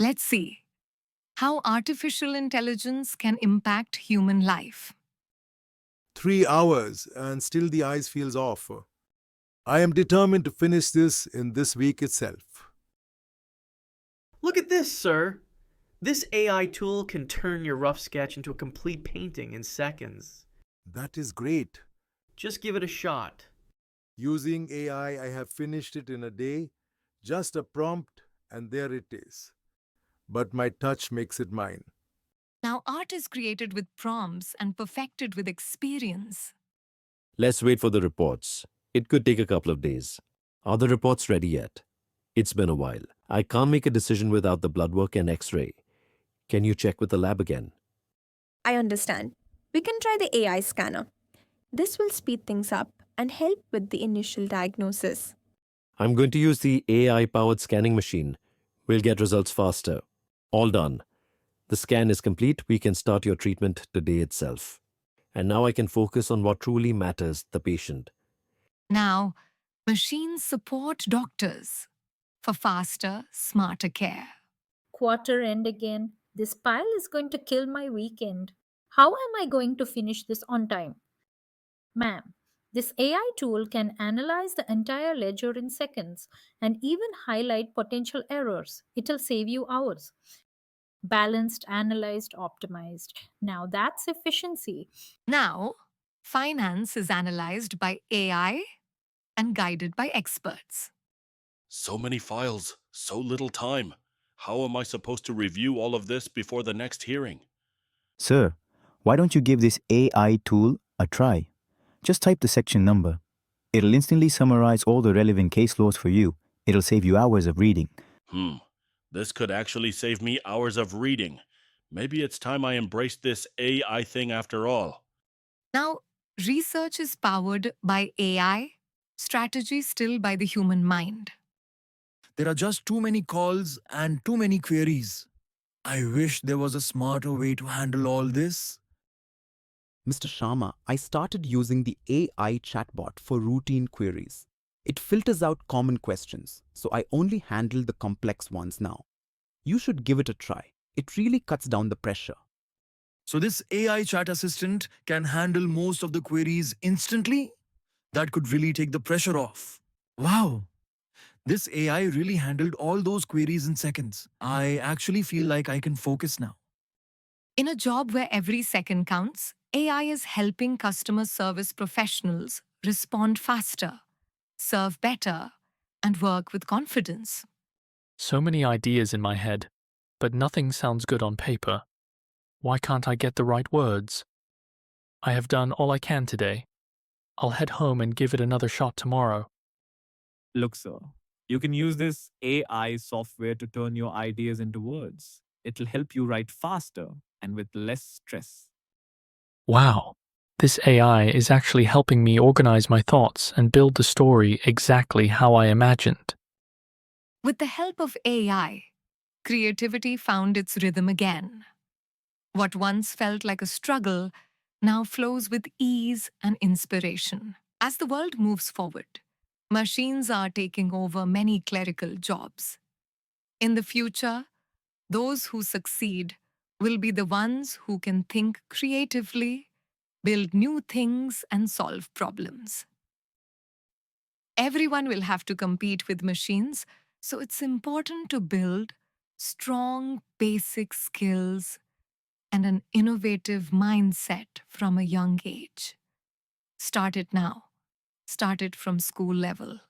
Let's see how artificial intelligence can impact human life. 3 hours and still the eyes feels off. I am determined to finish this in this week itself. Look at this, sir. This AI tool can turn your rough sketch into a complete painting in seconds. That is great. Just give it a shot. Using AI, I have finished it in a day. Just a prompt, and there it is. But my touch makes it mine. Now, art is created with prompts and perfected with experience. Let's wait for the reports. It could take a couple of days. Are the reports ready yet? It's been a while. I can't make a decision without the blood work and X-ray. Can you check with the lab again? I understand. We can try the AI scanner. This will speed things up and help with the initial diagnosis. I'm going to use the AI-powered scanning machine. We'll get results faster. All done. The scan is complete. We can start your treatment today itself. And now I can focus on what truly matters, the patient. Now, machines support doctors for faster, smarter care. Quarter end again. This pile is going to kill my weekend. How am I going to finish this on time? Ma'am, this AI tool can analyze the entire ledger in seconds and even highlight potential errors. It'll save you hours. Balanced, analyzed, optimized. Now that's efficiency. Now, finance is analyzed by AI and guided by experts. So many files, so little time. How am I supposed to review all of this before the next hearing? Sir, why don't you give this AI tool a try? Just type the section number. It'll instantly summarize all the relevant case laws for you. It'll save you hours of reading. This could actually save me hours of reading. Maybe it's time I embraced this AI thing after all. Now, research is powered by AI, strategy still by the human mind. There are just too many calls and too many queries. I wish there was a smarter way to handle all this. Mr. Sharma, I started using the AI chatbot for routine queries. It filters out common questions, so I only handle the complex ones now. You should give it a try. It really cuts down the pressure. So this AI chat assistant can handle most of the queries instantly? That could really take the pressure off. Wow! This AI really handled all those queries in seconds. I actually feel like I can focus now. In a job where every second counts, AI is helping customer service professionals respond faster, serve better, and work with confidence. So many ideas in my head, but nothing sounds good on paper. Why can't I get the right words? I have done all I can today. I'll head home and give it another shot tomorrow. Look, sir, you can use this AI software to turn your ideas into words. It'll help you write faster and with less stress. Wow, this AI is actually helping me organize my thoughts and build the story exactly how I imagined. With the help of AI, creativity found its rhythm again. What once felt like a struggle now flows with ease and inspiration. As the world moves forward, machines are taking over many clerical jobs. In the future, those who succeed will be the ones who can think creatively, build new things, and solve problems. Everyone will have to compete with machines, so it's important to build strong basic skills and an innovative mindset from a young age. Start it now. Start it from school level.